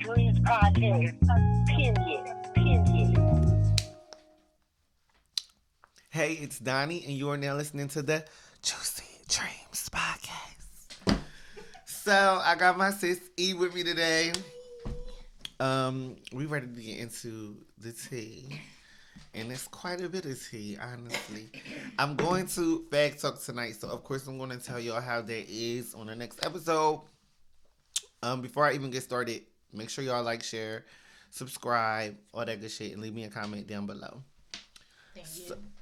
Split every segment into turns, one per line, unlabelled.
Dreams podcast. Period.
Hey, it's Donnie, and you are now listening to the Juicy Dreams podcast. So I got my sis E with me today. We ready to get into the tea, and it's quite a bit of tea, honestly. I'm going to fact talk tonight, so of course I'm going to tell y'all how that is on the next episode. Before I even get started, make sure y'all like, share, subscribe, all that good shit, and leave me a comment down below.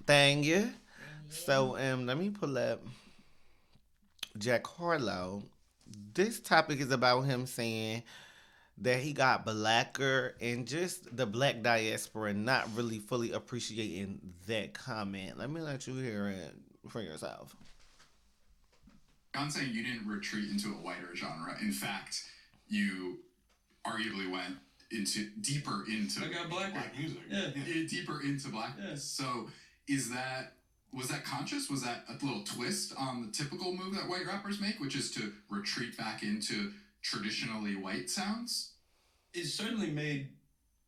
Thank you. So, let me pull up Jack Harlow. This topic is about him saying that he got blacker and just the black diaspora not really fully appreciating that comment. Let me let you hear it for yourself.
I'm saying you didn't retreat into a whiter genre. In fact, you arguably went deeper into
I got black
music.
Yeah.
Deeper into blackness. Yeah. So was that conscious? Was that a little twist on the typical move that white rappers make, which is to retreat back into traditionally white sounds?
It certainly made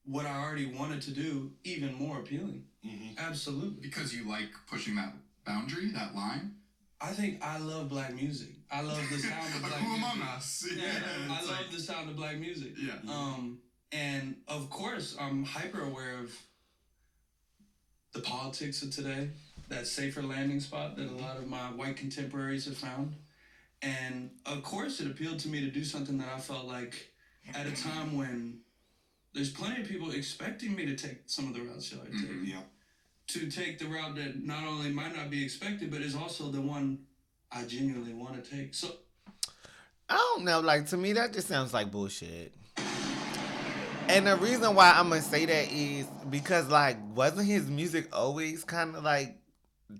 what I already wanted to do even more appealing. Mm-hmm. Absolutely.
Because you like pushing that boundary, that line?
I think I love black music. I love the sound of black music. Among us? Yeah, I love the sound of black music. Yeah. And of course, I'm hyper aware of the politics of today, that safer landing spot that a lot of my white contemporaries have found. And of course, it appealed to me to do something that I felt like at a time when there's plenty of people expecting me to take some of the routes that I take. Mm-hmm, yeah. To take the route that not only might not be expected, but is also the one I genuinely want to take. So,
I don't know. Like, to me, that just sounds like bullshit. And the reason why I'm going to say that is because, like, wasn't his music always kind of, like,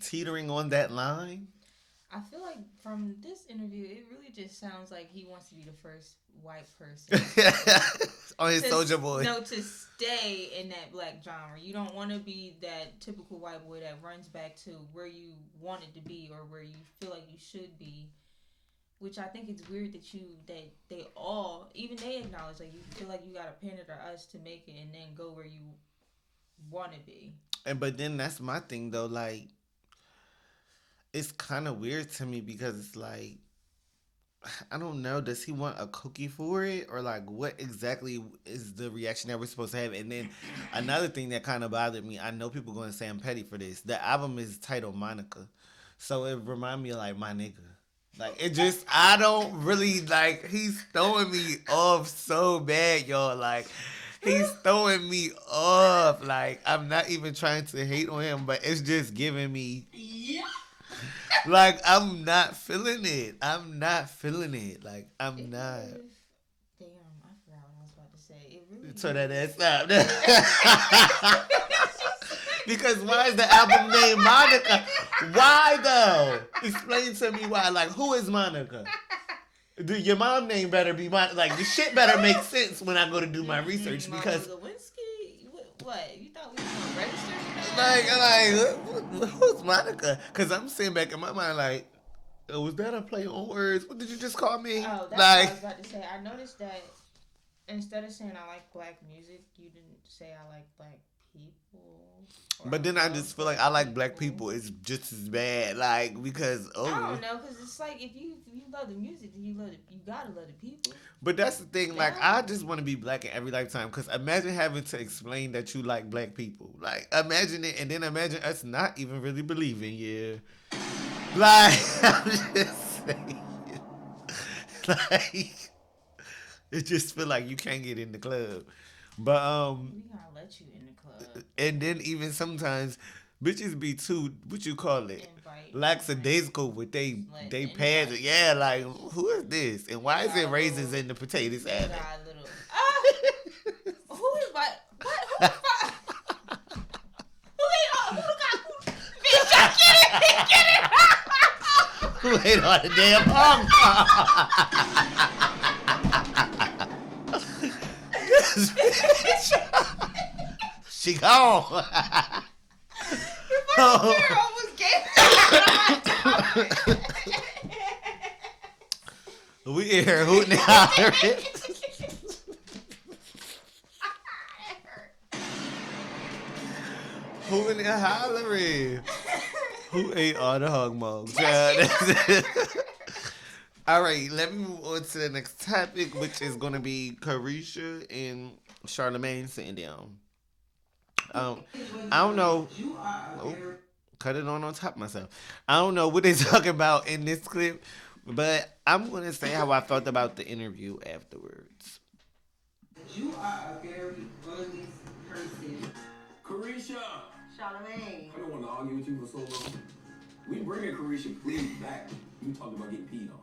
teetering on that line?
I feel like from this interview, it really just sounds like he wants to be the first white person
on his Soulja Boy.
No, to stay in that black genre. You don't want to be that typical white boy that runs back to where you wanted to be or where you feel like you should be. Which I think it's weird that they all, even they acknowledge, like, you feel like you gotta pander to us to make it and then go where you want to be.
But then that's my thing though, like, it's kind of weird to me because it's like, I don't know, does he want a cookie for it? Or like, what exactly is the reaction that we're supposed to have? And then another thing that kind of bothered me, I know people going to say I'm petty for this. The album is titled Monica. So it remind me of like my nigga. Like, it just, I don't really, like, he's throwing me off so bad, y'all. Like, he's throwing me off. Like, I'm not even trying to hate on him, but it's just giving me... Like, I'm not feeling it. Like, I'm not.
Damn, I forgot what I was about to say. It really
turn that ass up. Because why is the album named Monica? Why, though? Explain to me why. Like, who is Monica? Your mom name better be Monica. Like, the shit better make sense when I go to do my research because...
What? You thought we were going to register?
Like, who's Monica? Because I'm sitting back in my mind like, oh, was that a play on words? What did you just call me?
Oh, that's what I was about to say. I noticed that instead of saying I like black music, you didn't say I like black people.
But then I just feel like I like black people. It's just as bad, like, because
I don't know, because it's like if you love the music, then you gotta love the people.
But that's the thing, like, I just want to be black in every lifetime. Because imagine having to explain that you like black people. Like, imagine it, and then imagine us not even really believing you. Like, I'm just saying, like, it just feel like you can't get in the club. But
we gonna let you in the club.
And then even sometimes bitches be too, what you call it, lackadaisical with they pads. Yeah, like, who is this? And why is it raisins in the potato salad?
Who is what? What? Bitch, I get it.
Who ate all the damn pong This bitch. She gone.
Your fucking almost gave
We here hooting and hollering. Who in there hollering? Who ate all the hog mugs? Child? All right, let me move on to the next topic, which is going to be Caresha and Charlamagne sitting down. I don't know. Oh, cut it on top of myself. I don't know what they talking about in this clip, but I'm going to say how I felt about the interview afterwards.
You are a very honest person.
Caresha!
Charlamagne.
I don't want to argue with you for so long. We bringing Caresha please back. You talking about getting peed on.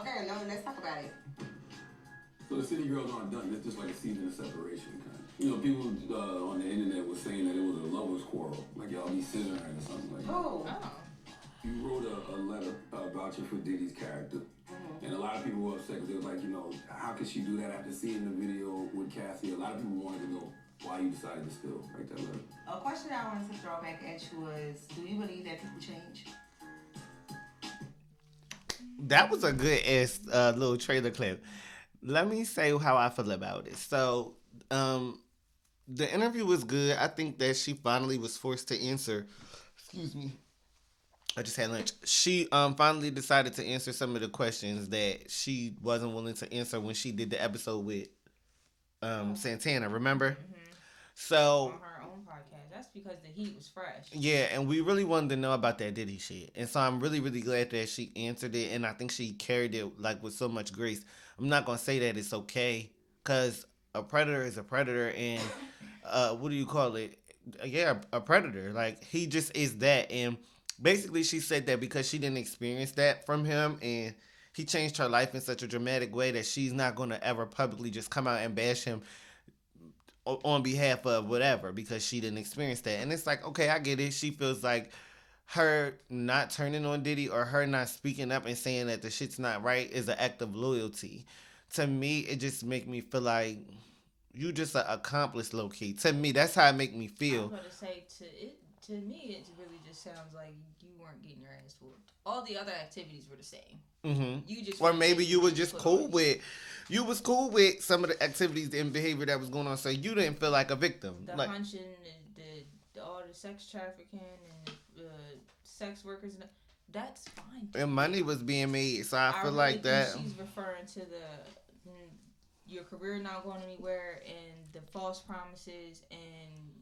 Okay, no, let's talk about it.
So the city girls aren't done. It's just like a season of separation, kind of. You know, people on the internet were saying that it was a lovers' quarrel, like y'all be scissoring or something like that.
Oh.
You wrote a letter about you for Diddy's character, and a lot of people were upset because they were like, you know, how could she do that after seeing the video with Cassie? A lot of people wanted to know why you decided to still write that letter.
A question I wanted to throw back at you was, do you believe that people change?
That was a good ass little trailer clip. Let me say how I feel about it. So, the interview was good. I think that she finally was forced to answer. Excuse me. I just had lunch. She finally decided to answer some of the questions that she wasn't willing to answer when she did the episode with Santana. Remember?
Mm-hmm.
So
on her own podcast. That's because the heat was fresh.
Yeah, and we really wanted to know about that Diddy shit. And so I'm really, really glad that she answered it, and I think she carried it like with so much grace. I'm not gonna say that it's okay, cause a predator is a predator, and what do you call it? Yeah, a predator. Like he just is that, and basically she said that because she didn't experience that from him, and he changed her life in such a dramatic way that she's not gonna ever publicly just come out and bash him on behalf of whatever because she didn't experience that. And it's like, okay, I get it. She feels like her not turning on Diddy or her not speaking up and saying that the shit's not right is an act of loyalty. To me, it just make me feel like you just an accomplice, low key. To me, that's how it make me feel.
I was going to say, to me, it really just sounds like you weren't getting your ass whooped. All the other activities were the same.
Mm-hmm.
You just,
or maybe you were just cool with, you was cool with some of the activities and behavior that was going on, so you didn't feel like a victim.
The
like,
hunching, all the sex trafficking and sex workers, and that's fine.
And money was being made, so I feel
really
like that.
She's referring to your career not going anywhere and the false promises and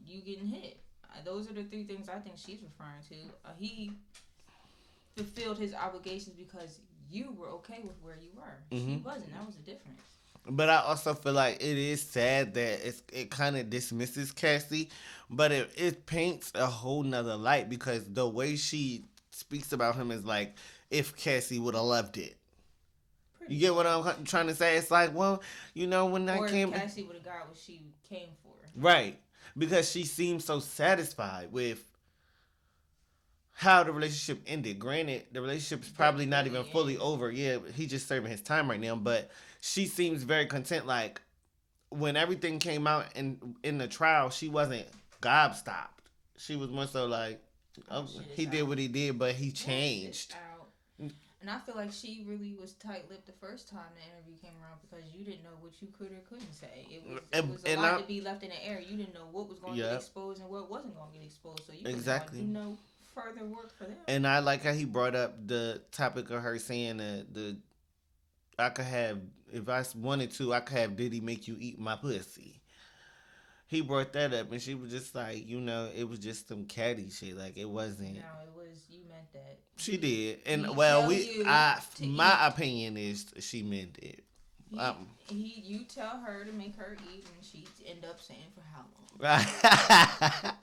you getting hit. Those are the three things I think she's referring to. He fulfilled his obligations because you were okay with where you were.
Mm-hmm.
She wasn't. That was the difference.
But I also feel like it is sad that it kind of dismisses Cassie, but it paints a whole nother light because the way she speaks about him is like if Cassie would have loved it. You get what I'm trying to say? It's like, well, you know, when I came...
Or Cassie would have got what she came for.
Right. Because she seemed so satisfied with how the relationship ended. Granted, the relationship's probably not even fully over. Yeah, he's just serving his time right now. But she seems very content. Like, when everything came out in the trial, she wasn't gobstopped. She was more so like, oh, he did what he did, but he changed.
And I feel like she really was tight-lipped the first time the interview came around because you didn't know what you could or couldn't say. It was a lot to be left in the air. You didn't know what was going to get exposed and what wasn't going to get exposed. So you
exactly.
do no further work for them.
And I like how he brought up the topic of her saying that I could have, if I wanted to, I could have Diddy make you eat my pussy. He brought that up, and she was just like, you know, it was just some catty shit. Like, it wasn't.
No, it was, you meant that.
She did. And, well, my opinion is she meant it.
You tell her to make her eat, and she end up saying for how long.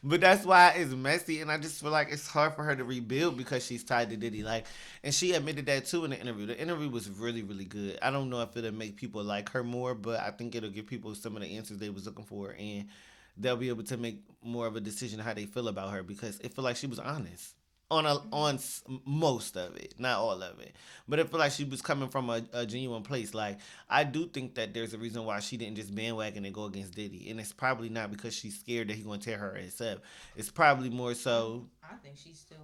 But that's why it's messy, and I just feel like it's hard for her to rebuild because she's tied to Diddy. Like, and she admitted that too in the interview. The interview was really, really good. I don't know if it'll make people like her more, but I think it'll give people some of the answers they was looking for, and they'll be able to make more of a decision how they feel about her because it feel like she was honest on most of it, not all of it. But it feel like she was coming from a genuine place. Like, I do think that there's a reason why she didn't just bandwagon and go against Diddy. And it's probably not because she's scared that he's going to tear her ass up. It's probably more so...
I think she still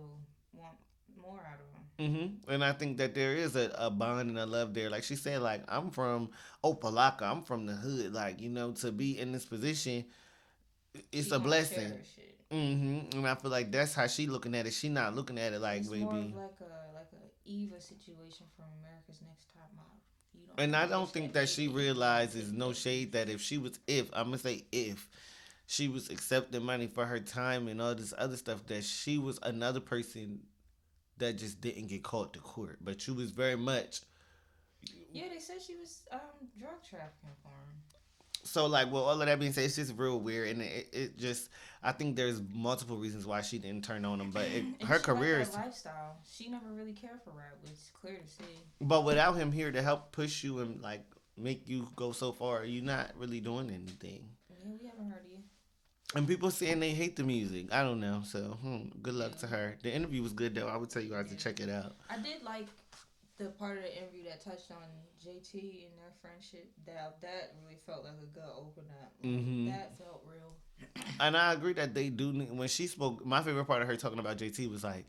want more out of him.
Mm-hmm. And I think that there is a bond and a love there. Like she said, like, I'm from Opalaka. I'm from the hood. Like, you know, to be in this position... it's a blessing. And I feel like that's how she looking at it. She not looking at it like
it's
maybe
more of like a Eva situation from America's Next Top Model.
And I don't think that she realizes, no shade, that if I'm gonna say if she was accepting money for her time and all this other stuff, that she was another person that just didn't get caught to court. But she was very much.
Yeah, they said she was drug trafficking for him.
So, like, well, all of that being said, it's just real weird, and it just, I think there's multiple reasons why she didn't turn on him, but her career is
lifestyle. She never really cared for rap, which is clear to see.
But without him here to help push you and like make you go so far, you're not really doing anything.
Yeah, we haven't heard of you.
And people saying they hate the music. I don't know. So, good luck to her. The interview was good, though. I would tell you guys to check it out.
I did like the part of the interview that touched on JT and their friendship. That really felt like a good open up. That felt real.
And I agree that they do. When she spoke, my favorite part of her talking about JT was like,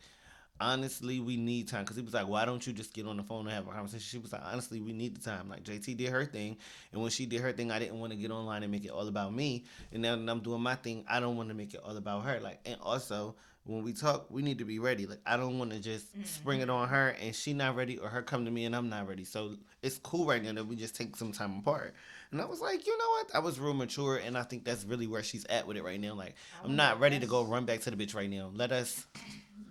honestly, we need time. Because he was like, why don't you just get on the phone and have a conversation? She was like, honestly, we need the time. Like, JT did her thing. And when she did her thing, I didn't want to get online and make it all about me. And now that I'm doing my thing, I don't want to make it all about her. Like, and also, when we talk, we need to be ready. Like, I don't want to just spring it on her and she not ready, or her come to me and I'm not ready. So it's cool right now that we just take some time apart. And I was like, you know what? I was real mature, and I think that's really where she's at with it right now. Like, I'm not ready to go run back to the bitch right now. Let us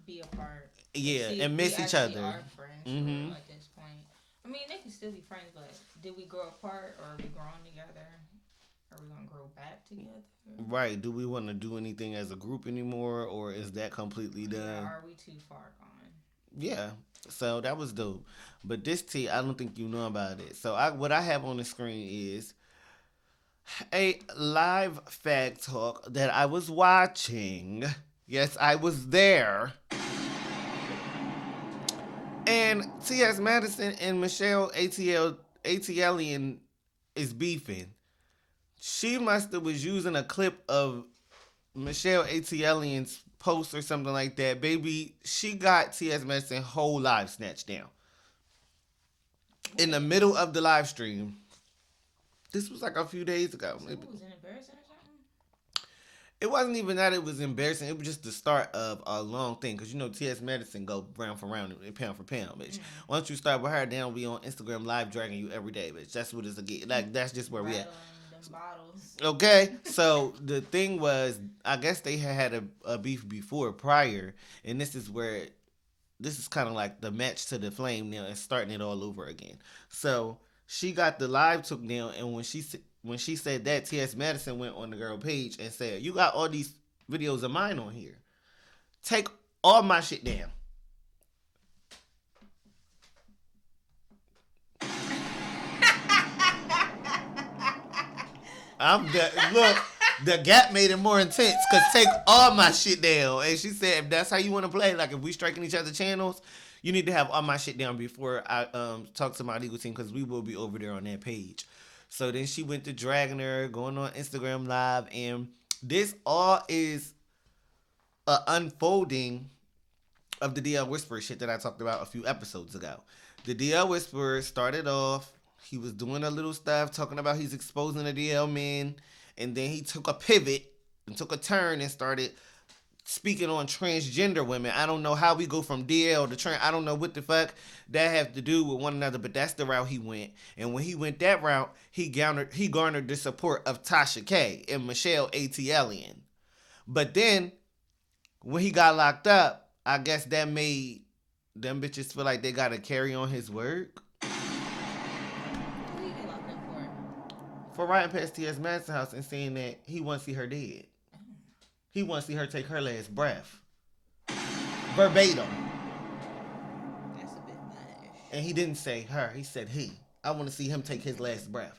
be apart.
Yeah, and miss each other.
Are friends at this point. I mean, they can still be friends, but did we grow apart, or are we growing together? Are we gonna grow back together?
Right. Do we want to do anything as a group anymore, or is that completely done?
Yeah, are we too far gone?
Yeah. So that was dope. But this tea, I don't think you know about it. So what I have on the screen is a live fact talk that I was watching. Yes, I was there. And T.S. Madison and Michelle ATLian is beefing. She must have was using a clip of Michelle ATLian's post or something like that. Baby, she got T.S. Madison whole live snatched down. In the middle of the live stream. This was like a few days ago.
So maybe. Was it embarrassing or something?
It wasn't even that it was embarrassing. It was just the start of a long thing. Because, you know, T.S. Madison go round for round and pound for pound, bitch. Once you start with her, then we on Instagram live dragging you every day, bitch. That's what it's again. Like, that's just where we at.
Bottles.
Okay, so the thing was, I guess they had a beef before, prior, and this is kind of like the match to the flame now and starting it all over again. So she got the live took down, and when she said that, T.S. Madison went on the girl page and said, "You got all these videos of mine on here. Take all my shit down." The gap made it more intense, because take all my shit down. And she said, if that's how you want to play, like if we striking each other channels, you need to have all my shit down before I talk to my legal team, because we will be over there on that page. So then she went to dragging her, going on Instagram Live, and this all is an unfolding of the DL Whisperer shit that I talked about a few episodes ago. The DL Whisperer started off, he was doing a little stuff, talking about he's exposing the DL men, and then he took a pivot and took a turn and started speaking on transgender women. I don't know how we go from DL to trans. I don't know what the fuck that have to do with one another, but that's the route he went. And when he went that route, he garnered the support of Tasha K and Michelle ATLian. But then, when he got locked up, I guess that made them bitches feel like they gotta carry on his work. For riding past T.S. Madison's house and saying that he wants to see her dead. He wants to see her take her last breath. Verbatim.
That's a bit much.
And he didn't say her. He said he. I want to see him take his last breath.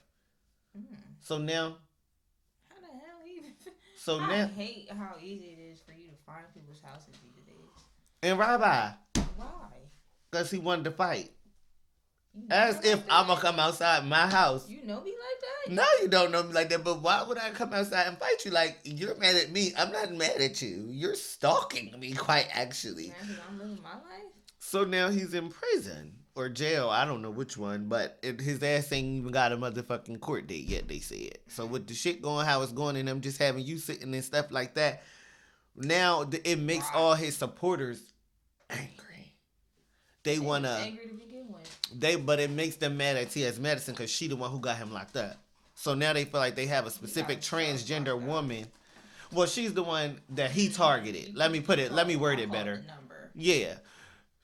So now.
How the hell even?
So now.
I hate how easy it is for you to find people's houses these days.
And Rabbi.
Why?
Because he wanted to fight. As if I'm going to come outside my house.
You know me like that?
No, you don't know me like that. But why would I come outside and fight you? Like, you're mad at me. I'm not mad at you. You're stalking me, quite actually.
Man, I'm living my life.
So now he's in prison. or jail. I don't know which one, but his ass ain't even got a motherfucking court date yet, they said. So with the shit going how it's going and them just having you sitting and stuff like that, now it makes all his supporters angry. They wanna angry to begin with. But it makes them mad at T.S. Madison because she the one who got him locked up. So now they feel like they have a specific transgender woman. Well, she's the one that he targeted. Let me word it better. Yeah.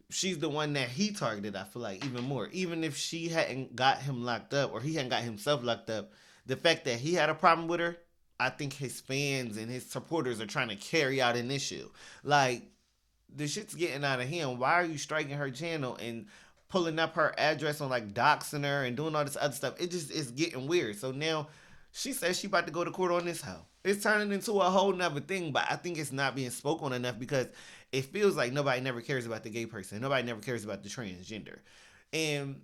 She's the one that he targeted, I feel like, even more. Even if she hadn't got him locked up or he hadn't got himself locked up, the fact that he had a problem with her, I think his fans and his supporters are trying to carry out an issue. Like, the shit's getting out of hand. Why are you striking her channel and pulling up her address on, like, doxing her and doing all this other stuff? It's getting weird. So now she says she about to go to court on this hoe. It's turning into a whole nother thing, but I think it's not being spoken on enough because it feels like nobody never cares about the gay person. Nobody never cares about the transgender. And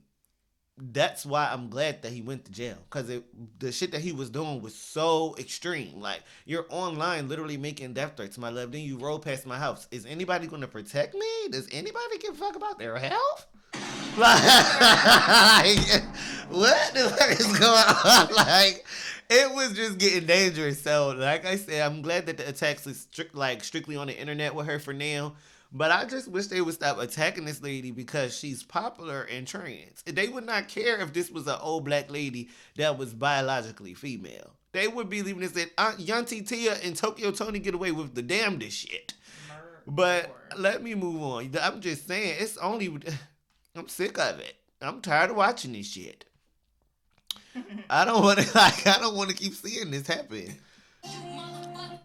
that's why I'm glad that he went to jail. Because the shit that he was doing was so extreme. Like, you're online literally making death threats, my love. Then you roll past my house. Is anybody going to protect me? Does anybody give a fuck about their health? Like, what the fuck is going on? Like, it was just getting dangerous. So, like I said, I'm glad that the attacks is strictly on the internet with her for now. But I just wish they would stop attacking this lady because she's popular and trans. They would not care if this was an old black lady that was biologically female. They would be leaving this at Yanti Tia and Tokyo Tony get away with the damnedest shit. But let me move on. I'm just saying, I'm sick of it. I'm tired of watching this shit. I don't want to keep seeing this happen.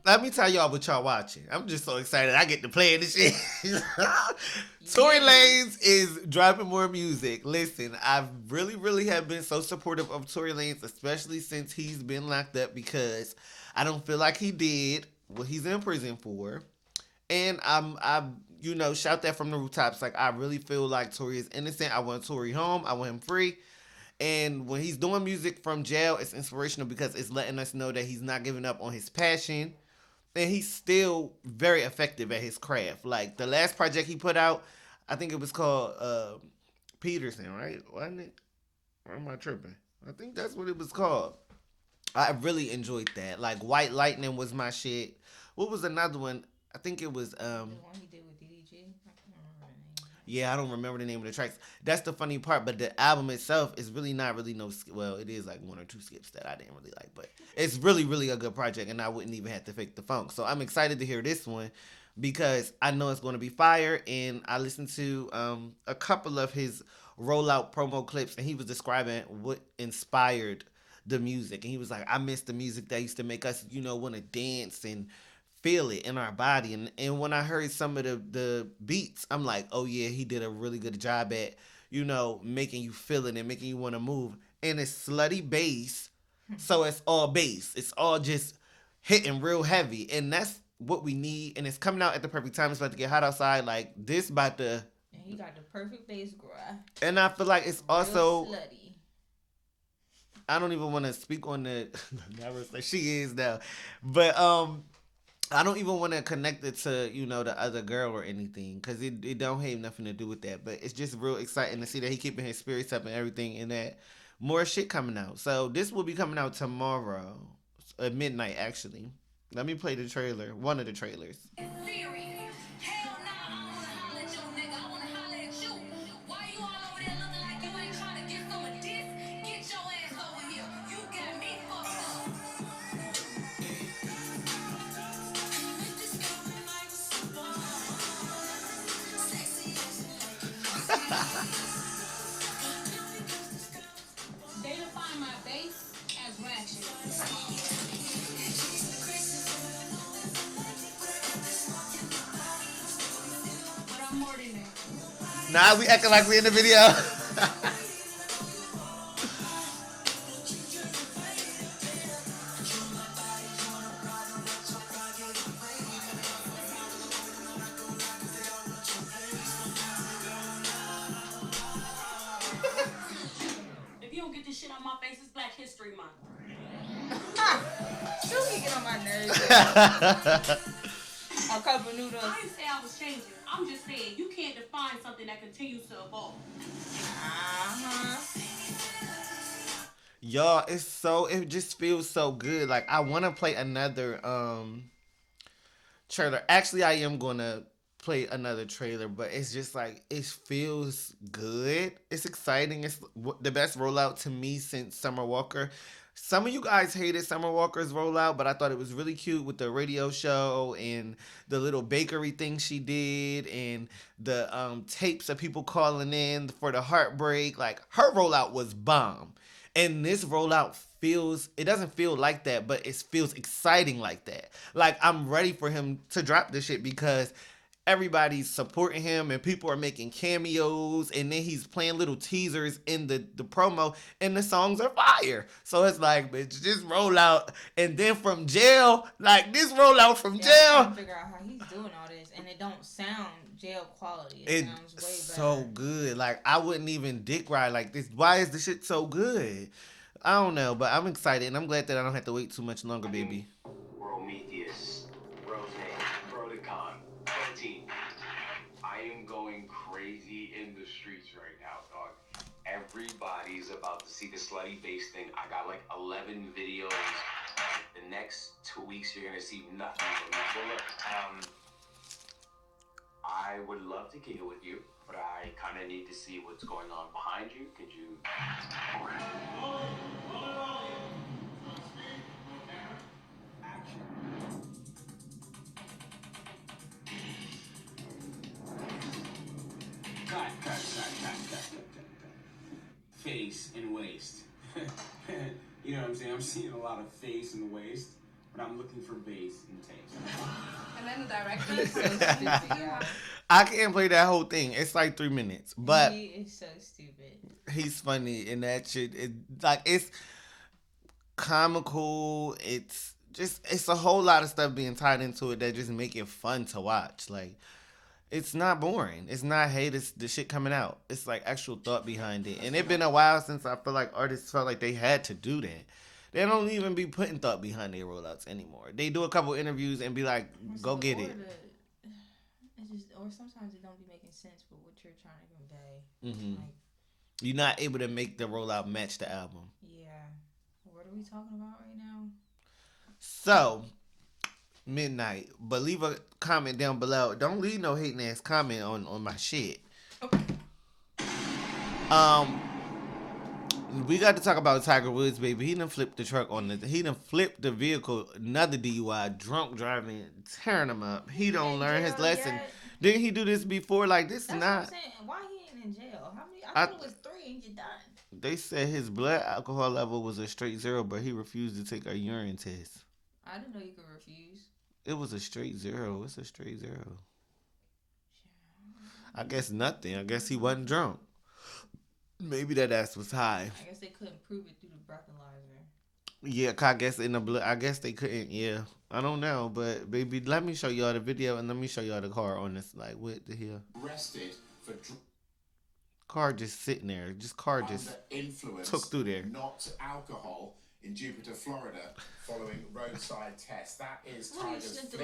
Let me tell y'all what y'all watching. I'm just so excited. I get to play this shit. Tory Lanez is dropping more music. Listen, I really have been so supportive of Tory Lanez, especially since he's been locked up because I don't feel like he did what he's in prison for. And I shout that from the rooftops. Like, I really feel like Tory is innocent. I want Tory home. I want him free. And when he's doing music from jail, it's inspirational because it's letting us know that he's not giving up on his passion. And he's still very effective at his craft. Like, the last project he put out, I think it was called Peterson, right? Wasn't it? Or am I tripping? I think that's what it was called. I really enjoyed that. Like, White Lightning was my shit. What was another one? I think it was... the one he did with DDG? Yeah, I don't remember the name of the tracks. That's the funny part, but the album itself is really not really well, it is like one or two skips that I didn't really like, but it's really a good project, and I wouldn't even have to fake the funk. So I'm excited to hear this one because I know it's going to be fire, and I listened to a couple of his rollout promo clips, and he was describing what inspired the music, and he was like, I miss the music that used to make us, want to dance and feel it in our body. And when I heard some of the beats, I'm like, oh yeah, he did a really good job at, making you feel it and making you want to move. And it's slutty bass, so it's all bass. It's all just hitting real heavy. And that's what we need. And it's coming out at the perfect time. It's about to get hot outside. Like, this about to...
And he got the perfect bass grind.
And I feel like it's real also...
slutty.
I don't even want to speak on the... she is now. But, I don't even want to connect it to, the other girl or anything because it don't have nothing to do with that. But it's just real exciting to see that he keeping his spirits up and everything and that more shit coming out. So this will be coming out tomorrow at midnight, actually. Let me play the trailer, one of the trailers.
They define my bass as ratchet. But I'm more than that.
Nah, we acting like we in the video.
History Month.
Still get on my nerves. A cup of noodles.
I didn't say I was changing. I'm just saying you can't define something that continues to evolve.
Y'all, it just feels so good. Like, I want to play another trailer. Actually, I am going to play another trailer, but it's just like, it feels good. It's exciting. It's the best rollout to me since Summer Walker. Some of you guys hated Summer Walker's rollout, but I thought it was really cute with the radio show and the little bakery thing she did and the tapes of people calling in for the heartbreak. Like, her rollout was bomb. And this rollout it doesn't feel like that, but it feels exciting like that. Like, I'm ready for him to drop this shit because everybody's supporting him and people are making cameos, and then he's playing little teasers in the promo, and the songs are fire. So it's like, bitch, just roll out. And then from jail, like this rollout from jail. I'm
trying to figure out how he's doing all this, and it don't sound jail quality. It sounds way better.
So good. Like, I wouldn't even dick ride like this. Why is the shit so good? I don't know, but I'm excited, and I'm glad that I don't have to wait too much longer, baby.
Prometheus, Rose, Protocon, 13. I am going crazy in the streets right now, dog. Everybody's about to see the Slutty Bass thing. I got like 11 videos. The next 2 weeks, you're gonna see nothing from me. So look, I would love to kick it with you, but I kind of need to see what's going on behind you. Could you?
Cut. Face and waist. You know what I'm saying? I'm seeing a lot of face and waist, but I'm looking for bass and taste.
And then the director.
I can't play that whole thing. It's like 3 minutes, but
he is so stupid.
He's funny, and that shit. It's comical. It's a whole lot of stuff being tied into it that just make it fun to watch. Like, it's not boring. It's not, hey, the shit coming out. It's like actual thought behind it. And it's been a while since I feel like artists felt like they had to do that. They don't even be putting thought behind their rollouts anymore. They do a couple interviews and be like, go get it.
Or sometimes it don't be making sense with what you're trying to convey.
Mm-hmm. Like, you're not able to make the rollout match the album.
Yeah. What are we talking about right now?
So, midnight. But leave a comment down below. Don't leave no hating ass comment on my shit.
Okay.
We got to talk about Tiger Woods, baby. He done flipped the vehicle, another DUI, drunk driving, tearing him up. He don't learn his lesson. Didn't he do this before? Like, this
That's
not.
What I'm saying. Why he ain't in jail? How many? I thought it was 3 and you're done.
They said his blood alcohol level was a straight 0, but he refused to take a urine test.
I didn't know you could refuse.
It was a straight 0. It's a straight 0. I guess nothing. I guess he wasn't drunk. Maybe that ass was high.
I guess they couldn't prove it through the breathalyzer.
Yeah, I guess in the blood. I guess they couldn't. Yeah, I don't know, but baby, let me show y'all the video and let me show y'all the car on this. Like, what the hell?
Arrested for
car just sitting there. Just car just
influence,
took through there.
Not alcohol in Jupiter, Florida, following roadside test. That is Tiger's flipped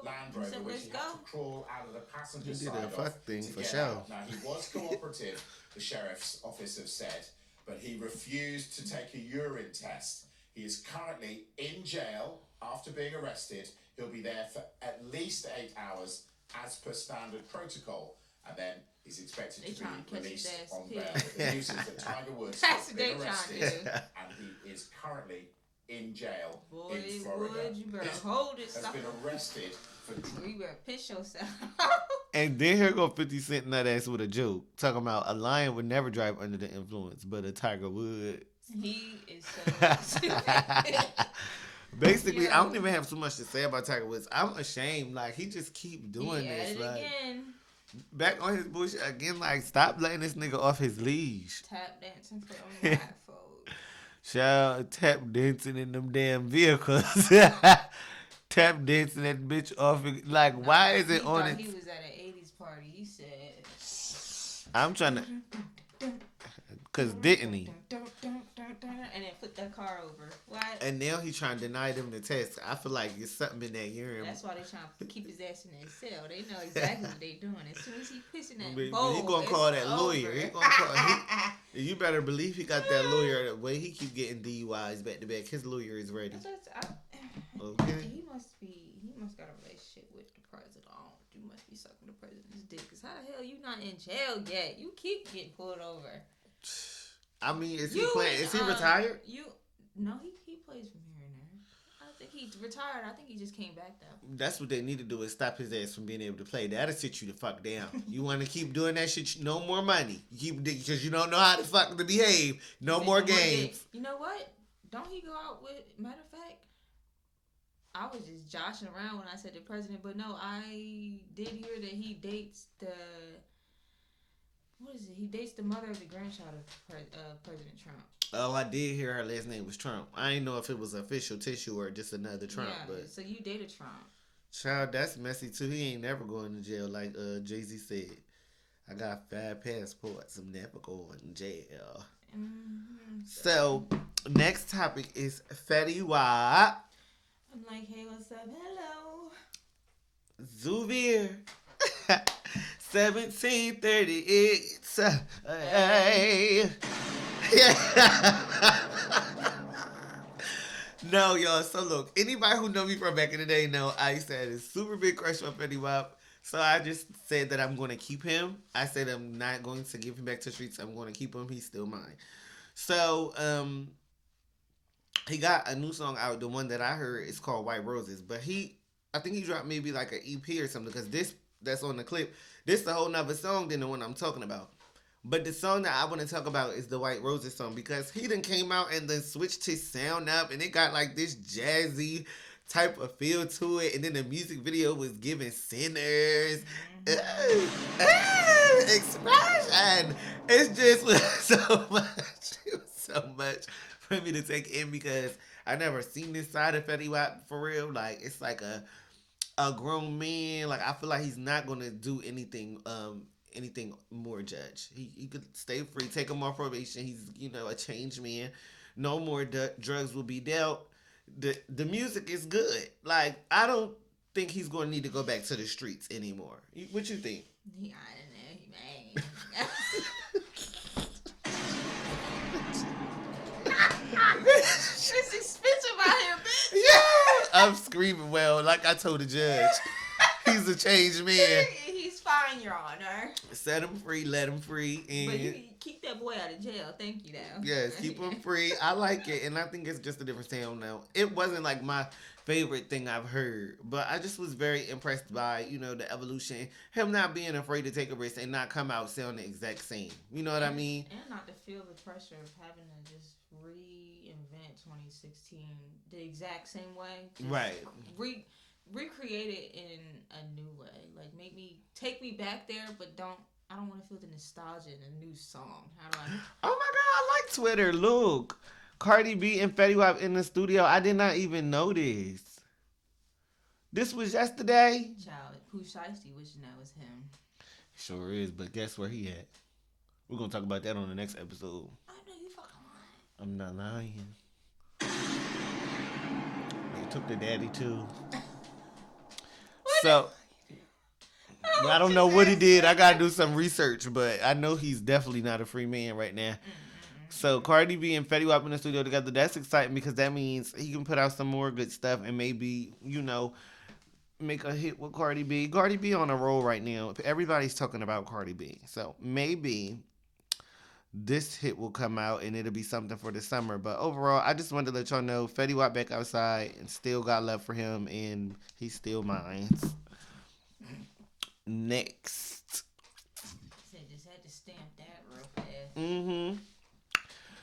Land Rover, which he had to crawl out of the passenger side of
thing for
get
sure.
out. Now, he was cooperative, the sheriff's office have said, but he refused to take a urine test. He is currently in jail after being arrested. He'll be there for at least 8 hours as per standard protocol, and then he's expected to be released on bail. The news is that Tiger Woods has been arrested and he is currently in jail in Florida.
Wood, you better hold it.
Has been arrested for.
You better piss yourself.
And then here go 50 Cent nut ass with a joke talking about a lion would never drive under the influence, but a tiger would.
He is so stupid.
Basically, I don't even have too much to say about Tiger Woods. I'm ashamed. Like, he just keep doing this. Like,
again.
Back on his bullshit again. Like, stop letting this nigga off his leash.
Tap dancing for them black folks.
Shout out tap dancing in them damn vehicles. Tap dancing that bitch off. Like, why is it on it?
He was at an 80s party. He said,
I'm trying to. Because didn't he?
and then flip that car over. What?
And now he's trying to deny them the test. I feel like it's something in that urine.
That's why they trying to keep his ass in that cell. They know exactly what they doing. As soon as he pissing that bowl,
he gonna call that lawyer. He gonna call. You better believe he got that lawyer. The way he keep getting DUIs back to back, his lawyer is ready.
Okay. He must got a relationship with the president. You must be sucking the president's dick. Cause how the hell you not in jail yet? You keep getting pulled over.
I mean, is he playing? Is he retired?
No, he plays from here and there. I think he's retired. I think he just came back though.
That's what they need to do is stop his ass from being able to play. That'll sit you the fuck down. You want to keep doing that shit? No more money. You keep because you don't know how to fuck to behave. No more games.
You know what? Don't he go out with? Matter of fact, I was just joshing around when I said the president, but no, I did hear that he dates the. What is it? He dates the mother of the grandchild of President Trump.
Oh, I did hear her last name was Trump. I didn't know if it was official tissue or just another Trump.
Yeah,
but
so you dated Trump.
Child, that's messy too. He ain't never going to jail like Jay-Z said. I got 5 passports. I'm never going to jail. Mm-hmm. So, next topic is Fetty Wap.
I'm like, hey, what's up? Hello.
Zuvir. 1738. Hey. No, y'all. So look, anybody who know me from back in the day know I used to have a super big crush on Fetty Wap. So I just said that I'm going to keep him. I said I'm not going to give him back to the streets. I'm going to keep him. He's still mine. So he got a new song out. The one that I heard is called White Roses. But I think he dropped maybe like an EP or something because this that's on the clip. This is a whole nother song than the one I'm talking about. But the song that I want to talk about is the White Roses song because he done came out and then switched his sound up and it got like this jazzy type of feel to it. And then the music video was giving sinners. Expression. It's just so much. It was so much for me to take in because I never seen this side of Fetty Wap for real. Like it's like a grown man. Like I feel like he's not gonna do anything more judge. He could stay free, take him off probation. He's a changed man. No more drugs will be dealt. The music is good. Like I don't think he's going to need to go back to the streets anymore. What you think?
Yeah, I don't know, man. It's expensive out here, bitch.
Yeah, I'm screaming. Well, like I told the judge, he's a changed man.
He's fine, Your Honor.
Set him free, let him free, and
but you keep that boy out of jail. Thank you, though.
Yes, keep him free. I like it, and I think it's just a different sound now. It wasn't like my favorite thing I've heard, but I just was very impressed by the evolution. Him not being afraid to take a risk and not come out sounding the exact same. You know what I mean?
And not to feel the pressure of having to just reinvent 2016 the exact same way. Just
right.
Recreate it in a new way. Like take me back there, but I don't want to feel the nostalgia in a new song. How do I?
Oh my God, I like Twitter. Look, Cardi B and Fetty Wap in the studio. I did not even know this. This was yesterday.
Child, Pooh Shiesty wishing that was him.
Sure is, but guess where he at? We're gonna talk about that on the next episode.
I know you fucking lying.
I'm not lying. They took the daddy too. So, I don't know what he did. I got to do some research, but I know he's definitely not a free man right now. So, Cardi B and Fetty Wap in the studio together, that's exciting because that means he can put out some more good stuff and maybe, make a hit with Cardi B. Cardi B on a roll right now. Everybody's talking about Cardi B. So, maybe this hit will come out and it'll be something for the summer. But overall, I just wanted to let y'all know Fetty Wap back outside and still got love for him and he's still mine. Next.
Just had to stamp that real fast.
Mm-hmm.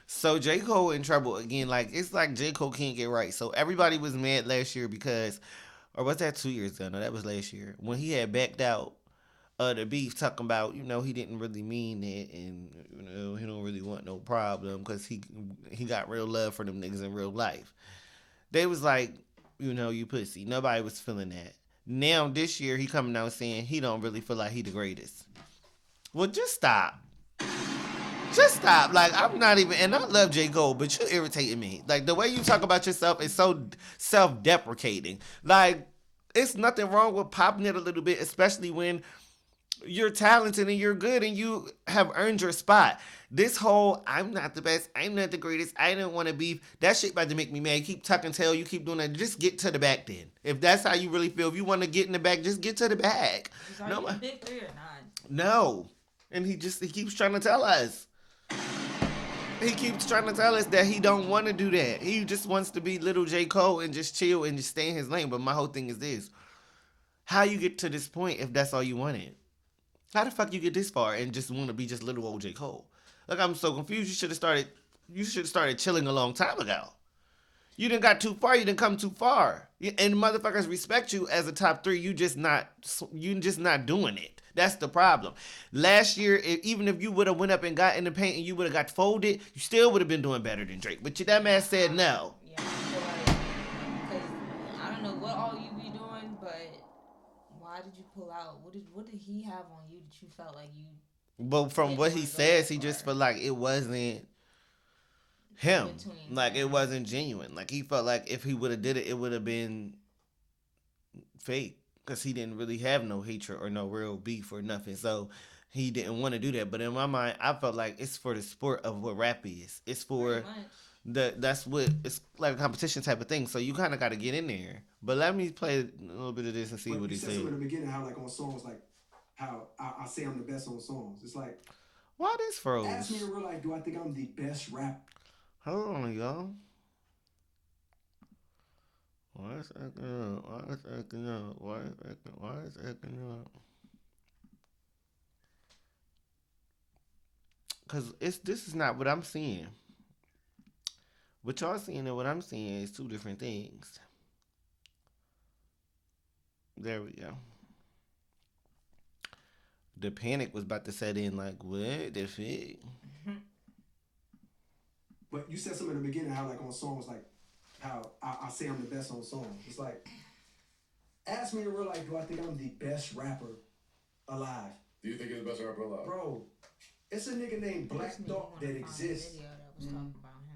So J. Cole in trouble again. Like it's like J. Cole can't get right. So everybody was mad last year because, or was that 2 years ago? No, that was last year when he had backed out the beef, talking about he didn't really mean it and he don't really want no problem because he got real love for them niggas in real life. They was like, you pussy. Nobody was feeling that. Now this year he coming out saying he don't really feel like he the greatest. Well, just stop. Just stop. Like, I'm not even, and I love J. Cole, but you're irritating me. Like, the way you talk about yourself is so self-deprecating. Like, it's nothing wrong with popping it a little bit, especially when you're talented and you're good and you have earned your spot. This whole, I'm not the best, I'm not the greatest, I didn't want to beef, that shit about to make me mad. You keep tucking tail, you keep doing that. Just get to the back then. If that's how you really feel, if you want to get in the back, just get to the back.
Are you big three or not?
No. And he keeps trying to tell us. He keeps trying to tell us that he don't want to do that. He just wants to be little J. Cole and just chill and just stay in his lane. But my whole thing is this. How you get to this point if that's all you wanted? How the fuck you get this far and just want to be just little old J. Cole? Like, I'm so confused. You should have started chilling a long time ago. You didn't got too far. You didn't come too far. And motherfuckers respect you as a top three. You just not doing it. That's the problem. Last year, even if you would have went up and got in the paint and you would have got folded, you still would have been doing better than Drake. But that man said no.
Yeah, I feel like, because I don't know what all you be doing, but why did you pull out? What did he have on you that you felt like you?
But from what he says, he just felt like it wasn't him. Like, it wasn't genuine. Like, he felt like if he would have did it, it would have been fake. Because he didn't really have no hatred or no real beef or nothing. So he didn't want to do that. But in my mind, I felt like it's for the sport of what rap is. It's for that's what, it's like a competition type of thing. So you kind of got to get in there. But let me play a little bit of this and see what he said.
You said in the beginning how, like, on songs, like, how I say I'm the best on songs. It's like,
why this froze?
Ask me in real life, do I think I'm the best rapper?
Hold on, y'all. Why is acting up? Why is acting up? Why is acting up? Cause this is not what I'm seeing. What y'all seeing and what I'm seeing is two different things. There we go. The panic was about to set in. Like, what the fuck?
But you said something in the beginning how, like, on songs, like, how I say I'm the best on songs. It's like, ask me in real life, do I think I'm the best rapper alive?
Do you think you're the best rapper alive?
Bro, it's a nigga named Black Thought that exists.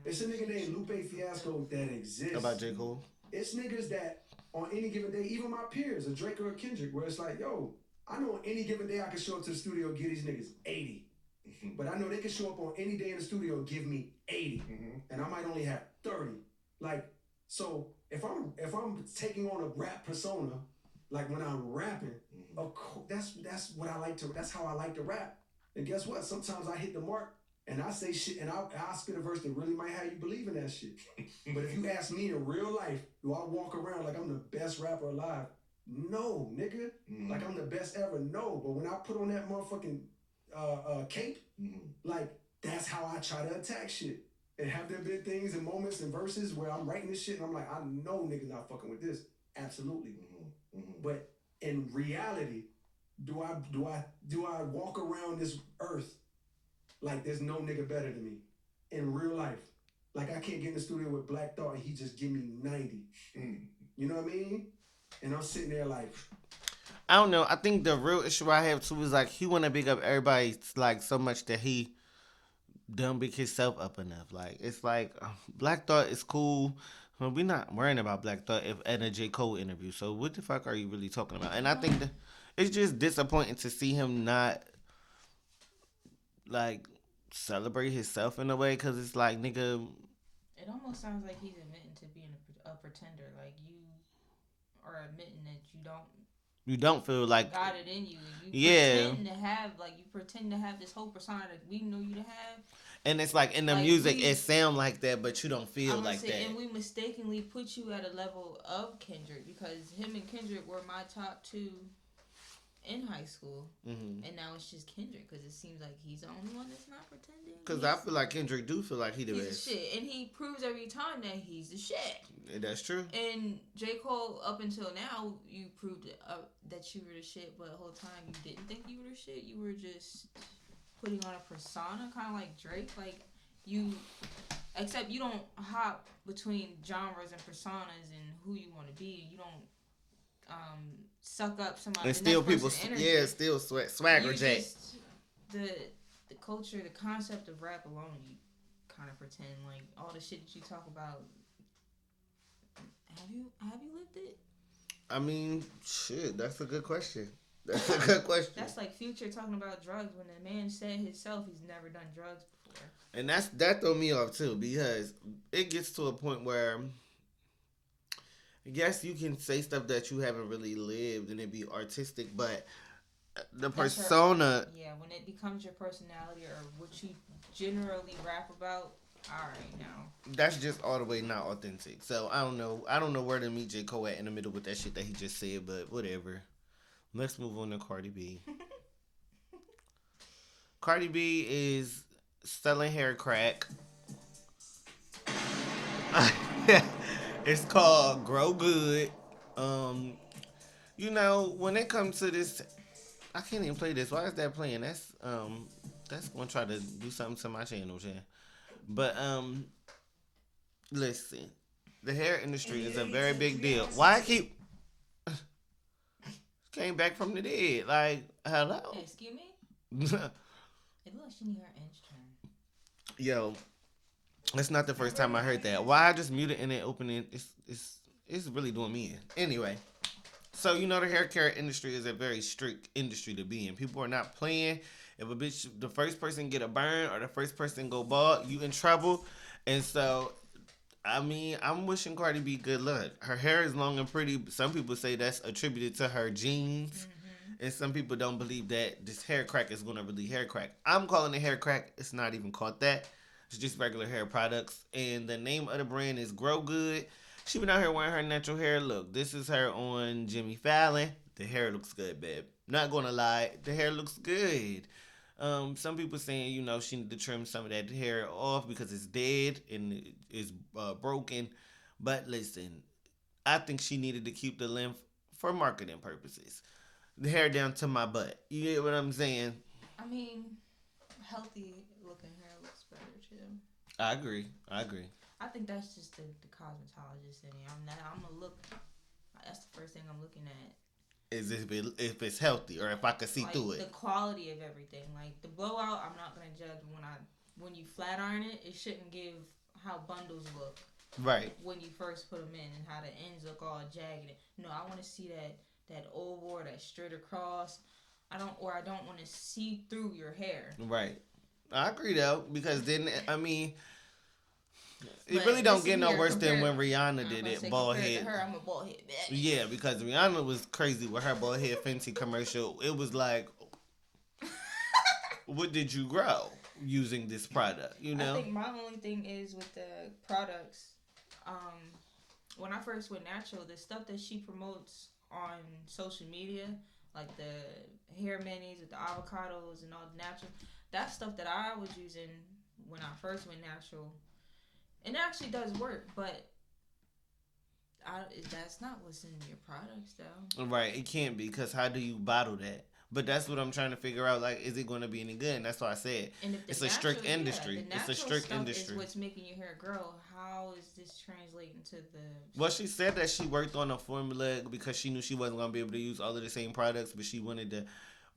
It's a nigga named Lupe Fiasco that exists.
About J. Cole?
It's niggas that on any given day, even my peers, a Drake or a Kendrick, where it's like, yo, I know on any given day I can show up to the studio and give these niggas 80. But I know they can show up on any day in the studio and give me 80. And I might only have 30. Like, so if I'm taking on a rap persona, like when I'm rapping, of course, that's what I like to. That's how I like to rap. And guess what? Sometimes I hit the mark and I say shit and I spit a verse that really might have you believe in that shit. But if you ask me in real life, do I walk around like I'm the best rapper alive? No, nigga. Like I'm the best ever. No. But when I put on that motherfucking cape, like that's how I try to attack shit. And have there been things and moments and verses where I'm writing this shit and I'm like, I know niggas not fucking with this. Absolutely. But in reality, do I walk around this earth like there's no nigga better than me? In real life. Like I can't get in the studio with Black Thought and he just give me 90. You know what I mean? And I'm sitting there like,
I don't know. I think the real issue I have too is like he want to big up everybody like so much that he don't big himself up enough. Like it's like Black Thought is cool. Well, we're not worrying about Black Thought if at a J. Cole interview. So what the fuck are you really talking about? And I think that it's just disappointing to see him not like celebrate himself in a way because it's like nigga.
It almost sounds like he's admitting to being a pretender. Like you are admitting that you don't feel like got it in you. You pretend to have this whole persona that we know you to have.
And it's like in the like music, it sound like that, but you don't feel like that. And
we mistakenly put you at a level of Kendrick because him and Kendrick were my top two in high school, and now it's just Kendrick because it seems like he's the only one that's not pretending.
Because I feel like Kendrick do feel like he's the
best. The shit, and he proves every time that he's the shit.
That's true.
And J. Cole, up until now, you proved that you were the shit, but the whole time you didn't think you were the shit. You were just putting on a persona, kind of like Drake. Like you, except you don't hop between genres and personas and who you want to be. You don't suck up somebody.
And still people, still swagger Jack.
The the culture, the concept of rap alone, you kind of pretend like all the shit that you talk about. Have you lived it?
I mean, shit. That's a good question. That's a good question.
That's like Future talking about drugs when the man said himself he's never done drugs before.
And that threw me off too, because it gets to a point where, yes, you can say stuff that you haven't really lived and it be artistic, but the persona.
When it becomes your personality or what you generally rap about, alright now.
That's just all the way not authentic. So I don't know where to meet J. Cole at in the middle with that shit that he just said, but whatever. Let's move on to Cardi B. Cardi B is selling hair crack. It's called Grow Good. When it comes to this, I can't even play this. Why is that playing? That's gonna try to do something to my channel, Jen. But listen, the hair industry is a very big deal. Why I keep came back from the dead? Like, hello.
Excuse me. It looks like she need her inch turn.
Yo, it's not the first time I heard that. Why I just muted and then open it? It's really doing me in. Anyway, so the hair care industry is a very strict industry to be in. People are not playing. If a bitch, the first person get a burn or the first person go bald, you in trouble. And so, I mean, I'm wishing Cardi B good luck. Her hair is long and pretty. Some people say that's attributed to her genes. Mm-hmm. And some people don't believe that this hair crack is going to really hair crack. I'm calling it hair crack. It's not even called that. It's just regular hair products. And the name of the brand is Grow Good. She been out here wearing her natural hair. Look, this is her on Jimmy Fallon. The hair looks good, babe. Not going to lie. The hair looks good. Some people saying, she need to trim some of that hair off because it's dead and it's broken. But listen, I think she needed to keep the length for marketing purposes. The hair down to my butt. You get what I'm saying?
I mean, healthy looking hair looks better too.
I agree.
I think that's just the cosmetologist in me. I'm gonna look. That's the first thing I'm looking at.
Is if it's healthy or if I can see through it.
The quality of everything. Like the blowout, I'm not gonna judge when you flat iron it. It shouldn't give how bundles look.
Right.
When you first put them in and how the ends look all jagged. No, I want to see that oval or that straight across. I don't want to see through your hair.
Right. I agree though, because then it really don't get no worse than when Rihanna did it, bald head.
Her, I'm a bald head.
Yeah, because Rihanna was crazy with her bald head Fenty commercial. It was like, what did you grow using this product? I
think my only thing is with the products. When I first went natural, the stuff that she promotes on social media, like the hair manis with the avocados and all the natural, that stuff that I was using when I first went natural. And it actually does work, but that's not what's in your products, though.
Right, it can't be, because how do you bottle that? But that's what I'm trying to figure out. Like, is it going to be any good? And that's why I said it's a strict industry. It's a strict industry.
Is what's making your hair grow. How is this translating to the?
Well, she said that she worked on a formula because she knew she wasn't going to be able to use all of the same products, but she wanted to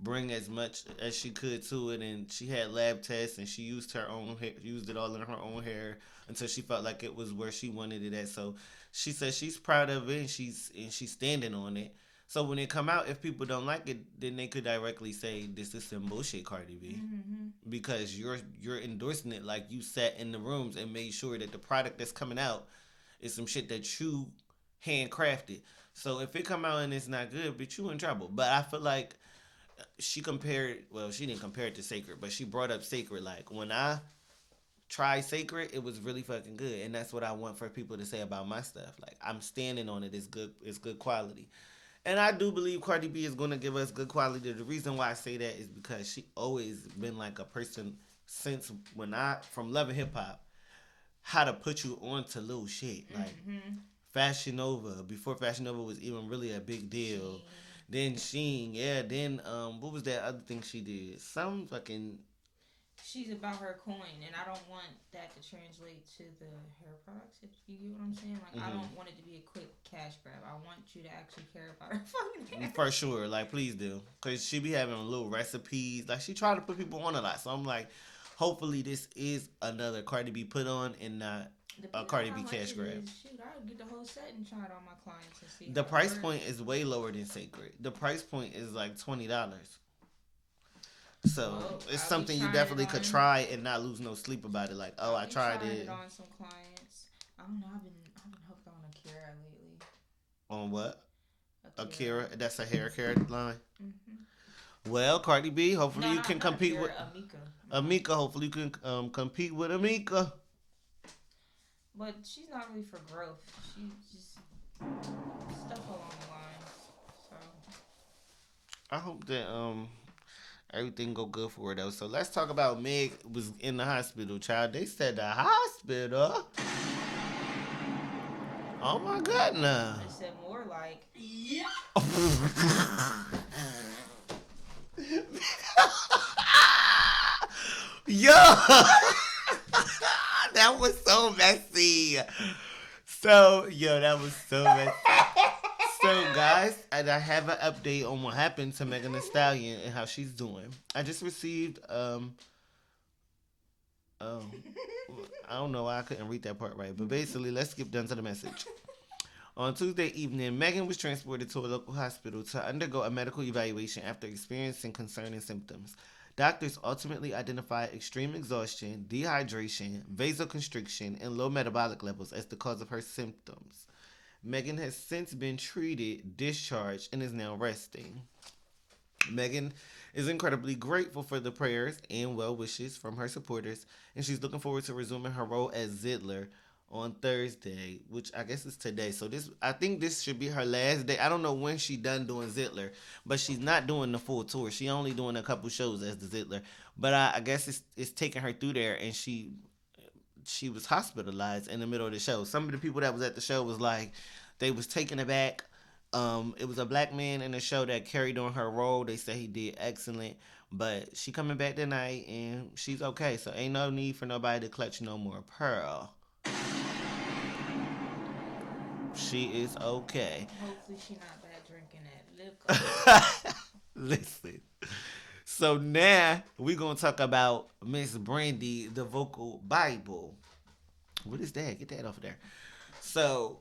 bring as much as she could to it, and she had lab tests, and she used her own hair, used it all in her own hair until she felt like it was where she wanted it at. So she said she's proud of it, and she's standing on it. So when it come out, if people don't like it, then they could directly say this is some bullshit, Cardi B, because you're endorsing it like you sat in the rooms and made sure that the product that's coming out is some shit that you handcrafted. So if it come out and it's not good, but you in trouble. But I feel like she didn't compare it to Sacred, but she brought up Sacred. Like, when I tried Sacred, it was really fucking good, and that's what I want for people to say about my stuff. Like, I'm standing on it. It's good quality. And I do believe Cardi B is going to give us good quality. The reason why I say that is because she always been like a person since from Love and Hip Hop, how to put you on to little shit. Like, Fashion Nova, before Fashion Nova was even really a big deal. Then Sheen, then what was that other thing she did? Some fucking...
She's about her coin, and I don't want that to translate to the hair products, if you get what I'm saying. Like, I don't want it to be a quick cash grab. I want you to actually care about her fucking hair.
For sure, like please do, cause she be having little recipes. Like she try to put people on a lot, so I'm like, hopefully this is another Cardi B put on and not a Cardi B cash grab.
Shoot, I would get the whole set and try it on my clients and see.
The price point is way lower than Sacred. The price point is like $20. So it's something you definitely could try and not lose no sleep about it. Like, oh, I tried it.
On some clients. I don't know. I've been hooked on Akira lately.
On what? Akira. That's a hair care line.
Mm-hmm.
Well, Cardi B, hopefully you can compete with Amika. Hopefully you can compete with Amika.
But she's not really for growth. She's just stuff along the lines. So
I hope that everything go good for her though. So let's talk about Meg was in the hospital, child. They said the hospital. Oh my goodness.
They said more like yeah.
Yo. That was so messy. That was so messy. So, guys, and I have an update on what happened to Megan Thee Stallion and how she's doing. I just received, I don't know why I couldn't read that part right, but basically, let's skip down to the message. On Tuesday evening, Megan was transported to a local hospital to undergo a medical evaluation after experiencing concerning symptoms. Doctors ultimately identified extreme exhaustion, dehydration, vasoconstriction, and low metabolic levels as the cause of her symptoms. Megan has since been treated, discharged, and is now resting. Megan is incredibly grateful for the prayers and well wishes from her supporters, and she's looking forward to resuming her role as Zidler on Thursday, which I guess is today. So I think this should be her last day. I don't know when she's done doing Zidler, but she's not doing the full tour. She only doing a couple shows as the Zidler. But I guess it's taking her through there, and she was hospitalized in the middle of the show. Some of the people that was at the show was like, they was taken aback. It was a black man in the show that carried on her role. They said he did excellent, but she coming back tonight and she's okay. So ain't no need for nobody to clutch no more pearl. She is okay.
Hopefully she not bad drinking that liquor.
Listen. So now we're going to talk about Miss Brandy, the vocal Bible. What is that? Get that off of there. So,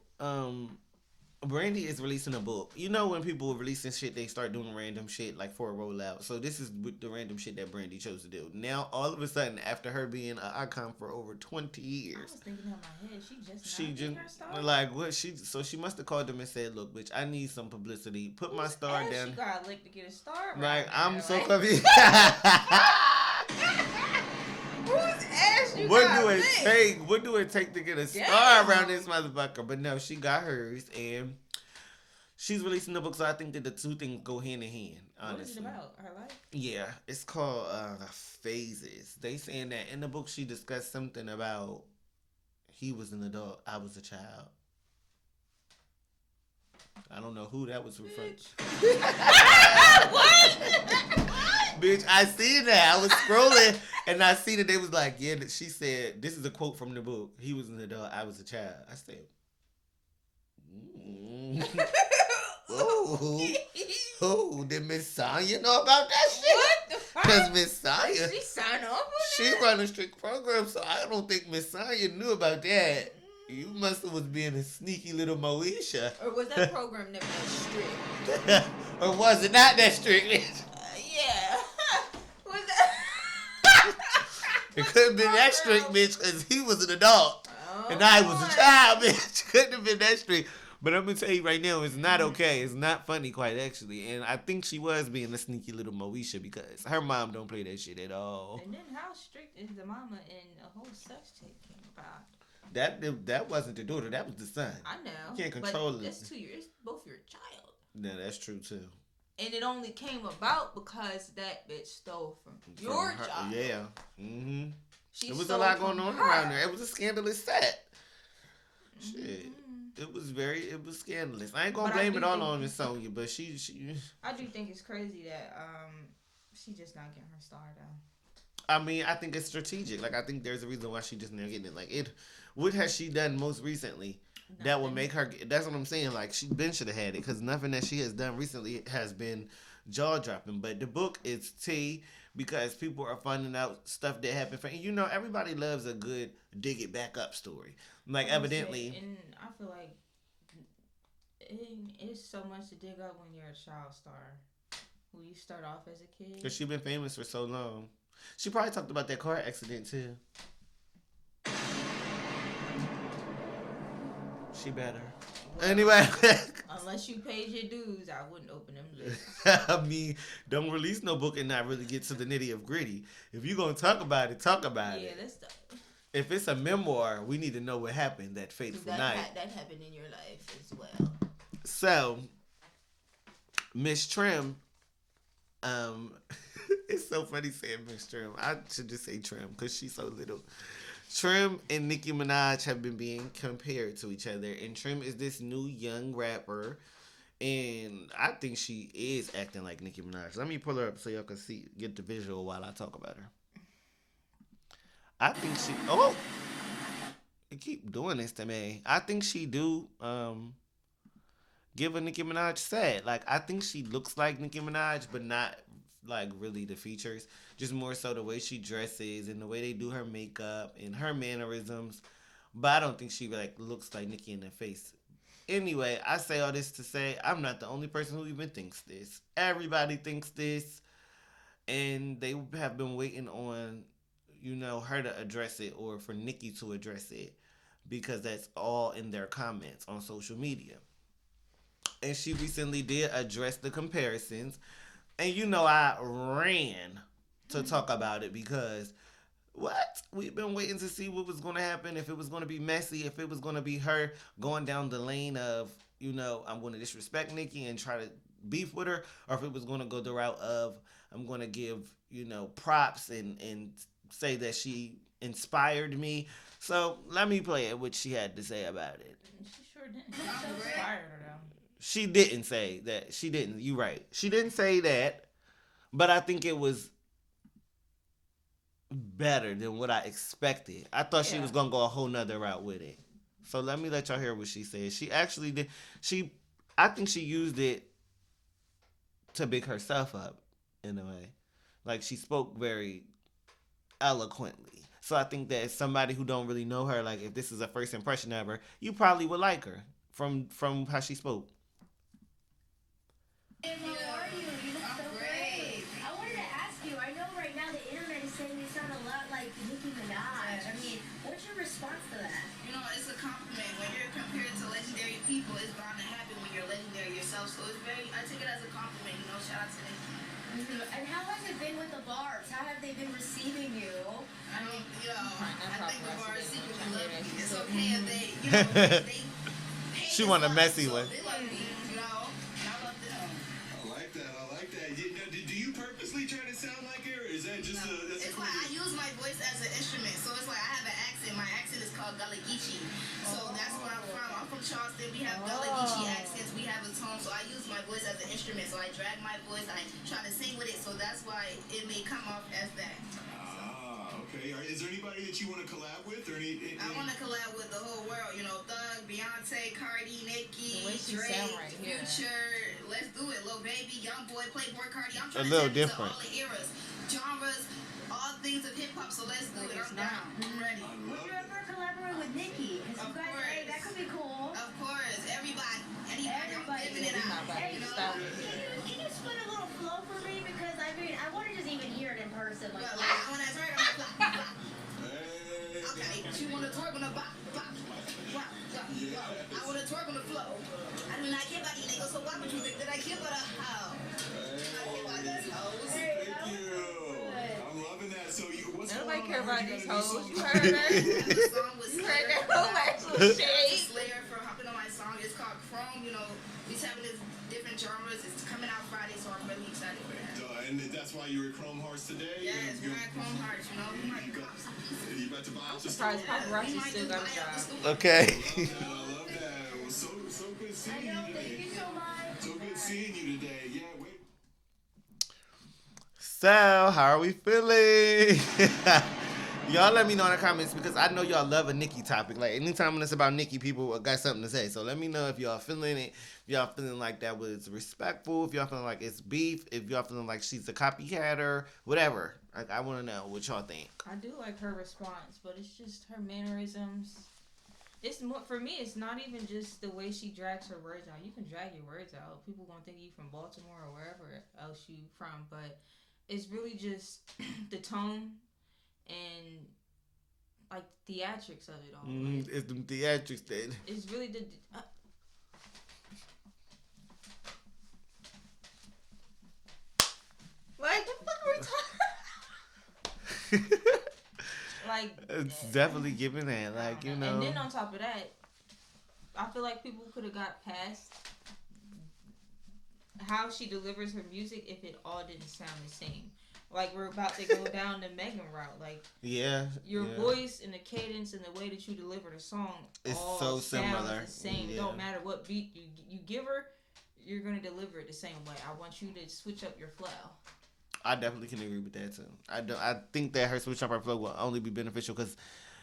Brandy is releasing a book. You know when people are releasing shit, they start doing random shit like for a rollout. So this is the random shit that Brandy chose to do. Now, all of a sudden, after her being an icon for over 20 years.
I was thinking in my head, she just her star?
Like what she must have called them and said, look, bitch, I need some publicity. Put my star down.
She got licked to get a star.
Like, I'm so confused.
Whose ass you
What
got
do it
licked?
take? What do it take to get a star around this motherfucker? But no, she got hers, and she's releasing the book. So I think that the two things go hand in hand. Honestly,
what is it about? Her life?
Yeah, it's called Phases. They saying that in the book she discussed something about he was an adult, I was a child. I don't know who that was referring to.
What?
Bitch, I seen that. I was scrolling and I seen that they was like, yeah, she said, this is a quote from the book. He was an adult, I was a child. I said, oh, did Miss Sonya know about that shit?
What the fuck?
Because Miss Sonya,
She signed off on
she
that?
run a strict program, so I don't think Miss Sonya knew about that. You must have was being a sneaky little Moesha.
Or was that program never that strict?
Or was it not that strict?
Yeah. Was that?
It couldn't have been that strict, bitch, because he was an adult. And I was a child, bitch. Couldn't have been that strict. But I'm going to tell you right now, it's not okay. It's not funny, quite actually. And I think she was being a sneaky little Moesha because her mom don't play that shit at all.
And then how strict is the mama in a whole sex tape came about?
That wasn't the daughter. That was the son.
I know.
You can't control
but
it.
that's 2 years. Both your child.
Yeah, that's true, too.
And it only came about because that bitch stole from your
her,
child.
Yeah. Mm-hmm.
She
It was a
stole
lot
from
going on
her.
around there. It was a scandalous set.
Mm-hmm.
Shit. It was scandalous. I ain't gonna
But I
blame
do
it all
think-
on Miss Sonya, but she
I do think it's crazy that she just not getting her star though.
I mean, I think it's strategic. Like I think there's a reason why she just not getting it. Like what has she done most recently? that would make her. That's what I'm saying. Like she been should have had it because nothing that she has done recently has been jaw dropping. But the book is tea because people are finding out stuff that happened. Everybody loves a good dig it back up story. Like evidently,
and I feel like it's so much to dig up when you're a child star. When you start off as a kid,
because she's been famous for so long. She probably talked about that car accident too. She better. Anyway.
Unless you paid your dues, I wouldn't open them lips.
I mean, don't release no book and not really get to the nitty of gritty. If you're going to talk about it, talk about it.
Yeah, that's
if it's a memoir, we need to know what happened that fateful night.
That happened in your life as well.
So, Miss Trim, it's so funny saying Miss Trim. I should just say Trim because she's so little. Trim and Nicki Minaj have been being compared to each other, and Trim is this new young rapper, and I think she is acting like Nicki Minaj. Let me pull her up so y'all can get the visual while I talk about her. I think she. Oh, they keep doing this to me. I think she do give a Nicki Minaj set. Like I think she looks like Nicki Minaj, but not like really the features. Just more so the way she dresses and the way they do her makeup and her mannerisms. But I don't think she like looks like Nicki in the face. Anyway, I say all this to say I'm not the only person who even thinks this. Everybody thinks this. And they have been waiting on, her to address it or for Nicki to address it. Because that's all in their comments on social media. And she recently did address the comparisons. And I ran to talk about it because we've been waiting to see what was going to happen, if it was going to be messy, if it was going to be her going down the lane of, I'm going to disrespect Nicki and try to beef with her, or if it was going to go the route of I'm going to give, props and say that she inspired me. So let me play it, what she had to say about it.
She sure didn't. She inspired her though.
She didn't say that. She didn't. You're right. She didn't say that. But I think it was better than what I expected. I thought she was going to go a whole nother route with it. So let me let y'all hear what she said. She actually did. I think she used it to big herself up in a way. Like she spoke very eloquently. So I think that as somebody who don't really know her, like if this is a first impression of her, you probably would like her from how she spoke.
How are you? You look so great. I wanted to ask you, I know right now the internet is saying you sound a lot like Nicki Minaj. I mean, what's your response to that?
It's a compliment. When you're compared to legendary people, it's bound to happen when you're legendary yourself. So I take it as a compliment, shout out to Nicki.
Mm-hmm. And how has it been with the bars? How have they been receiving you?
I think the bars secretly love me. It's okay if they
she want a messy one.
They love me, I love them.
I like that. Do you purposely try to sound like her, or is that just
It's like I use my voice as an instrument. So it's like I have an accent. My accent is called Gullah Geechee. So that's where I'm from. I'm from Charleston. We have Gullah Geechee accents. We have a tone. So I use my voice as an instrument. So I drag my voice. I try to sing with it. So that's why it may come off as that.
Okay. Is there anybody that you want to collab with? Or
I want to collab with the whole world. Thug, Beyonce, Cardi, Nicki, Drake, Future. Let's do it. Lil Baby, Young Boy, Playboy, Cardi. I'm trying to tap into all the eras, genres, all things of hip hop. So let's do it. I'm down. I'm ready.
Would you ever collaborate with Nicki?
Of course.
Hey, that could be cool.
Of course. Anybody. I'm giving it out.
Hey, can you split a little flow for me? Because I want to just even hear it in person.
Okay, she want to twerk on the bop, bop, bop, bop. I want to twerk on the flow. I do not care about you niggas, so why would you think that I care about a hoe? I care about these hoes.
Thank you. I'm loving that. So what's
Nobody
going
care
on?
about these hoes. You heard her? You heard that whole actual shade?
Slayer for hopping on my song. It's called Chrome. He's having this different genres. It's coming out Friday, so I'm really excited for that.
And that's why you're at Chrome Hearts today?
Yes, we're at Chrome Hearts,
You about to buy out the
store? Paparazzi still got a job.
Okay.
I love that. It was so good seeing you today.
Thank you so much.
So good seeing you today. Yeah, wait.
So, how are we feeling? Y'all let me know in the comments because I know y'all love a Nicki topic. Like anytime when it's about Nicki, people got something to say. So let me know if y'all feeling it. If y'all feeling like that was respectful. If y'all feeling like it's beef. If y'all feeling like she's a copycatter. Whatever. Like I want to know what y'all think.
I do like her response, but it's just her mannerisms. It's more for me. It's not even just the way she drags her words out. You can drag your words out. People gonna think you from Baltimore or wherever else you from, but it's really just the tone and like theatrics of it all.
It's the theatrics that.
It's really the. Like the fuck are we talking? Like
it's definitely giving that, like you know.
And then on top of that, I feel like people could have got past how she delivers her music if it all didn't sound the same. Like we're about to go down the Megan route. Like your voice and the cadence and the way that you deliver the song
it's
all
so similar.
The same. It don't matter what beat you give her, you're gonna deliver it the same way. I want you to switch up your flow.
I definitely can agree with that too. I think that her switch up her flow will only be beneficial because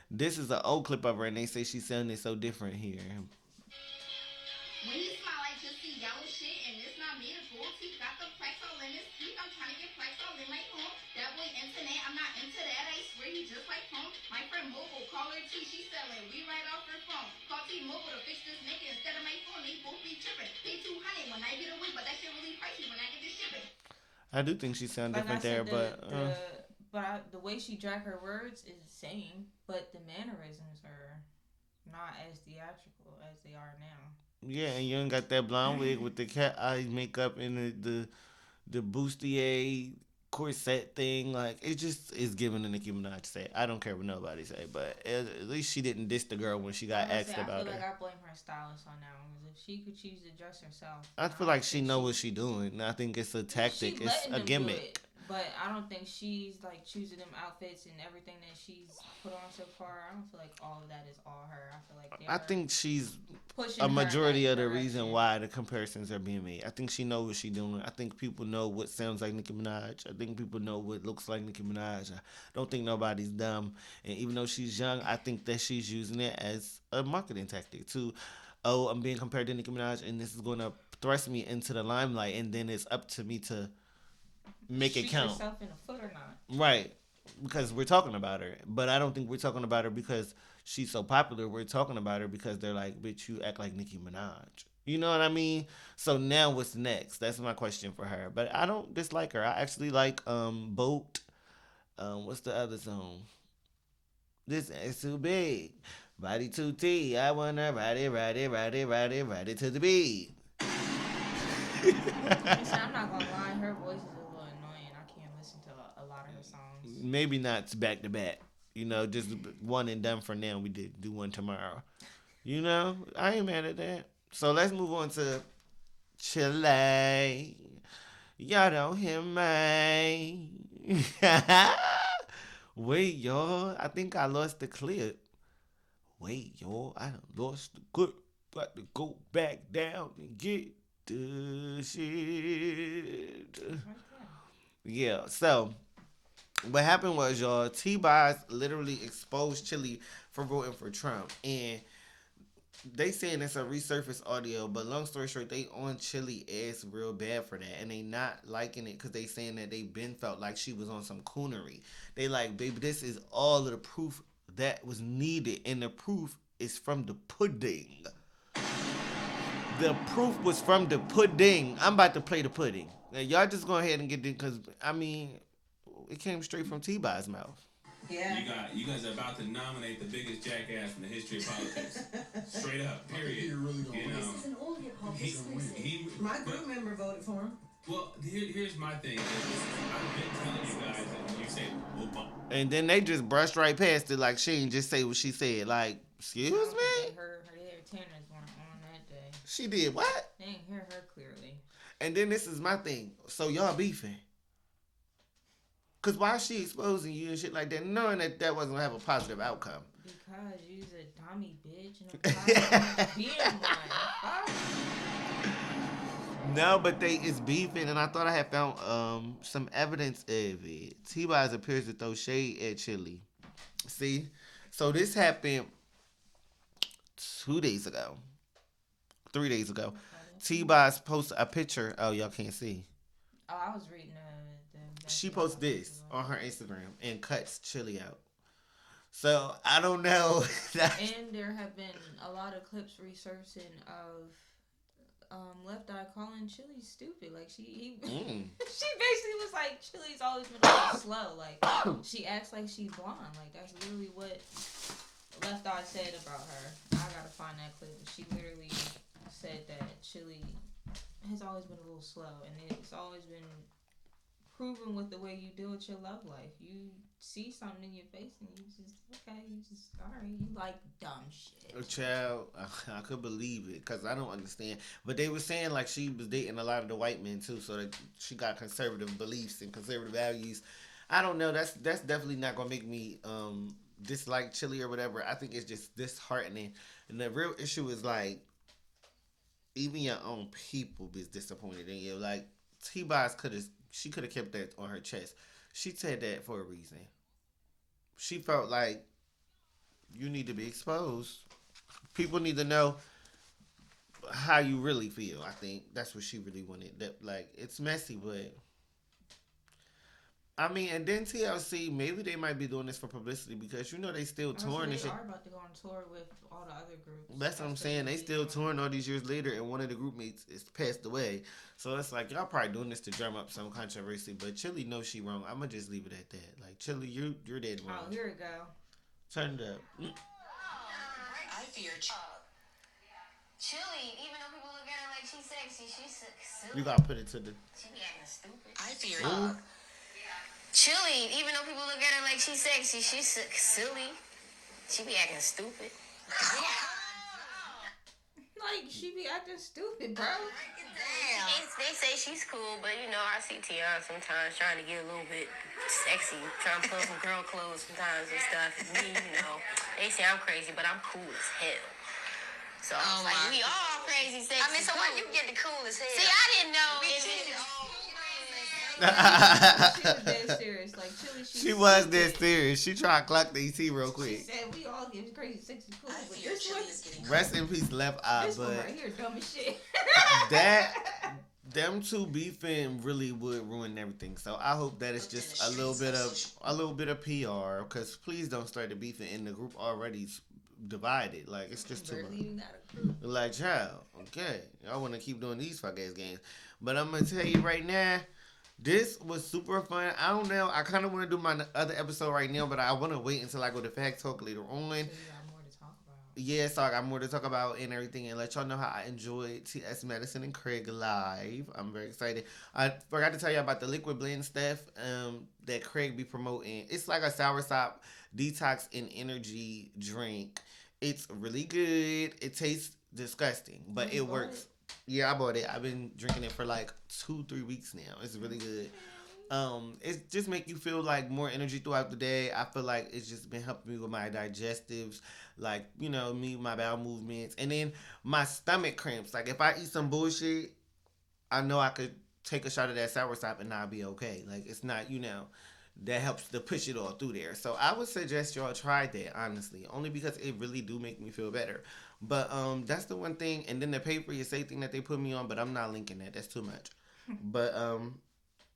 this is an old clip of her and they say she sounded so different here.
When you smile like just see yellow shit and it's not made of gold teeth, got the plex all in his teeth. I'm trying to get plex all in my home. That boy internet, I'm not into that. I swear he just like home. My friend Mobile, call her T, she selling. We right off her phone. Call T-Mobile to fix this nigga instead of my phone. They both be tripping. Pay $200 when I get a win, but that shit really pricey when I get the shipping.
I do think she sound different there, but
the way she drag her words is the same, but the mannerisms are not as theatrical as they are now.
Yeah, and you ain't got that blonde wig with the cat eye makeup and the bustier corset thing. Like it just is giving the Nicki Minaj say. I don't care what nobody say, but at least she didn't diss the girl when she got asked about
I feel
her.
like I blame her stylist on that one. If she could choose to dress herself,
I feel like she know what she doing. I think it's a tactic. It's a gimmick.
But I don't think she's like choosing them outfits and everything that she's put on so far. I don't feel like all of that is all her. I feel like
I think she's
pushing
a majority of the
direction.
reason why the comparisons are being made. I think she knows what she's doing. I think people know what sounds like Nicki Minaj. I think people know what looks like Nicki Minaj. I don't think nobody's dumb. And even though she's young, I think that she's using it as a marketing tactic to, oh, I'm being compared to Nicki Minaj and this is going to thrust me into the limelight and then it's up to me to make it count.
Yourself in a foot or not?
Right, because we're talking about her, but I don't think we're talking about her because she's so popular. We're talking about her because they're like, bitch, you act like Nicki Minaj. You know what I mean? So now what's next? That's my question for her. But I don't dislike her. I actually like Boat. What's the other song? This is too big. Body too T. I wanna ride it to the beat.
I'm not gonna lie, her voice is a little annoying. I can't listen to a lot of her songs.
Maybe not back to back. You know, just one and done for now. We did do one tomorrow. You know, I ain't mad at that. So let's move on to Chilli. Y'all don't hear me. Wait, y'all. I think I lost the clip. Wait, y'all. I done lost the clip. Got to go back down and get the shit. Yeah, so what happened was, y'all, T-Boz literally exposed Chilli for voting for Trump. And they saying it's a resurfaced audio, but long story short, they on Chilli ass real bad for that. And they not liking it because they saying that they been felt like she was on some coonery. They like, baby, this is all of the proof that was needed. And the proof is from the pudding. The proof was from the pudding. I'm about to play the pudding. Now, y'all just go ahead and get it because, I mean, it came straight from T-Boz's mouth.
Yeah. You guys are about to nominate the biggest jackass in the history of politics. Straight up, period. You know,
This is an all hip-hop exclusive.
My group member voted for him. Well, here's my thing. I've been telling you guys that when you say Obama.
And then they just brushed right past it like she didn't just say what she said. Like, excuse me?
Her antennas weren't on that day.
She did what?
They didn't hear her clearly.
And then this is my thing. So y'all beefing. Because why is she exposing you and shit like that, knowing that that wasn't going to have a positive outcome?
Because you's a dummy bitch. And being one.
No, but they is beefing, and I thought I had found some evidence of it. T-Boz appears to throw shade at Chilli. See, so this happened 2 days ago, 3 days ago. T-Boz posted a picture. Oh, y'all can't see.
Oh, I was reading
She posted this on her Instagram and cuts Chilli out. So I don't know.
And there have been a lot of clips resurfacing of Left Eye calling Chilli stupid. Like she basically was like, Chilli's always been a little slow. Like she acts like she's blonde. Like that's literally what Left Eye said about her. I gotta find that clip. She literally said that Chilli has always been a little slow, and it's always been proven with the way you deal with your love life. You see something in your face and you just alright, you like dumb shit.
Child, I could believe it because I don't understand. But they were saying like she was dating a lot of the white men too, so that she got conservative beliefs and conservative values. I don't know. That's definitely not gonna make me dislike Chilli or whatever. I think it's just disheartening. And the real issue is like even your own people is disappointed in you. Like T-Boz could have kept that on her chest. She said that for a reason. She felt like you need to be exposed. People need to know how you really feel. I think that's what she really wanted. That like it's messy, but I mean, and then TLC, maybe they might be doing this for publicity because they still touring and shit.
They are about to go on tour with all the other groups.
That's what I'm saying. They still touring all these years later, and one of the group mates is passed away. So it's like y'all probably doing this to drum up some controversy. But Chilli knows she wrong. I'm gonna just leave it at that. Like Chilli, you're dead wrong.
Oh, here we go.
Turn it up.
I fear Chilli, even though people look at her like she's sexy, she's silly.
You gotta put it to the.
She be acting stupid. I fear Chilli, even though people look at her like she's sexy, she's silly. She be acting stupid.
Like, she be acting stupid, bro.
Damn. They say she's cool, but I see Tiana sometimes trying to get a little bit sexy, trying to put on some girl clothes sometimes and stuff. And me, they say I'm crazy, but I'm cool as hell. So we all crazy, sexy. I mean, so why you get the cool as hell? See, I didn't know.
She was dead serious. Like Chilli,
she was dead serious. She tried to clock the ET real quick.
She said we all get crazy, sexy, cool. But this one,
rest in peace, Left Eye.
This
but
one right here, dumb as shit.
Them two beefing really would ruin everything. So I hope that it's just a little bit of PR. Because please don't start the beefing in the group already divided. Like it's just too much. Like child, okay, I want to keep doing these fuck ass games. But I'm gonna tell you right now. This was super fun. I don't know. I kind of want to do my other episode right now, but I want to wait until I go to Fact Talk later on. So you got more to talk about. Yeah, so I got more to talk about and everything, and let y'all know how I enjoyed T.S. Madison and Craig live. I'm very excited. I forgot to tell you about the liquid blend stuff that Craig be promoting. It's like a soursop detox and energy drink. It's really good. It tastes disgusting, but it works. Yeah, I bought it. I've been drinking it for like 2-3 weeks now. It's really good. It just make you feel like more energy throughout the day. I feel like it's just been helping me with my digestives, like, my bowel movements. And then my stomach cramps. Like if I eat some bullshit, I know I could take a shot of that soursop and I'll be okay. Like it's not, that helps to push it all through there. So I would suggest y'all try that, honestly. Only because it really do make me feel better. But that's the one thing. And then the pay for your safe thing that they put me on, but I'm not linking that. That's too much. But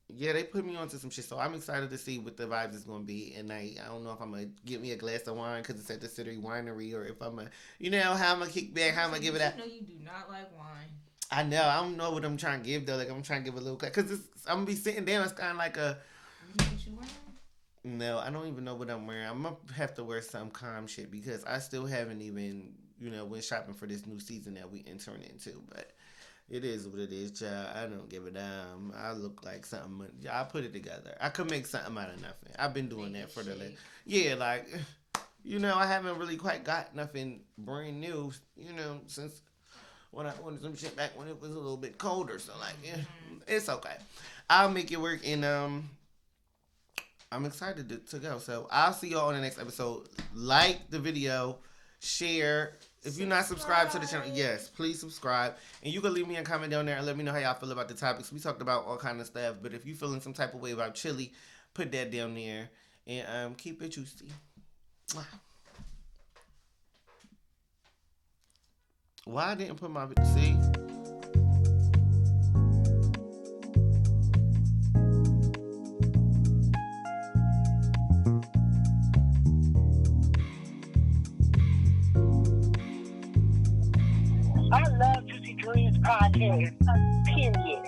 yeah, they put me on to some shit. So I'm excited to see what the vibes is going to be. And I don't know if I'm going to get me a glass of wine because it's at the City Winery, or if I'm going to, how I'm going to kick back, how I'm going to give it out.
You do not like wine.
I know. I don't know what I'm trying to give, though. Like, I'm trying to give a little, because I'm going to be sitting down. It's kind of like a...
You know what you wearing?
No, I don't even know what I'm wearing. I'm going to have to wear some calm shit because I still haven't even, went shopping for this new season that we entering into. But it is what it is, child. I don't give a damn. I look like something. I put it together. I could make something out of nothing. I've been doing that for the... Yeah, like, I haven't really quite got nothing brand new, since when I ordered some shit back when it was a little bit colder. So, like, yeah, it's okay. I'll make it work, and I'm excited to go. So I'll see y'all on the next episode. Like the video, share. If you're not subscribed to the channel, yes, please subscribe. And you can leave me a comment down there and let me know how y'all feel about the topics. We talked about all kind of stuff. But if you're feeling some type of way about Chilli, put that down there. And keep it juicy. Why I didn't put my see?
I love Juicy Dreams podcast. Period.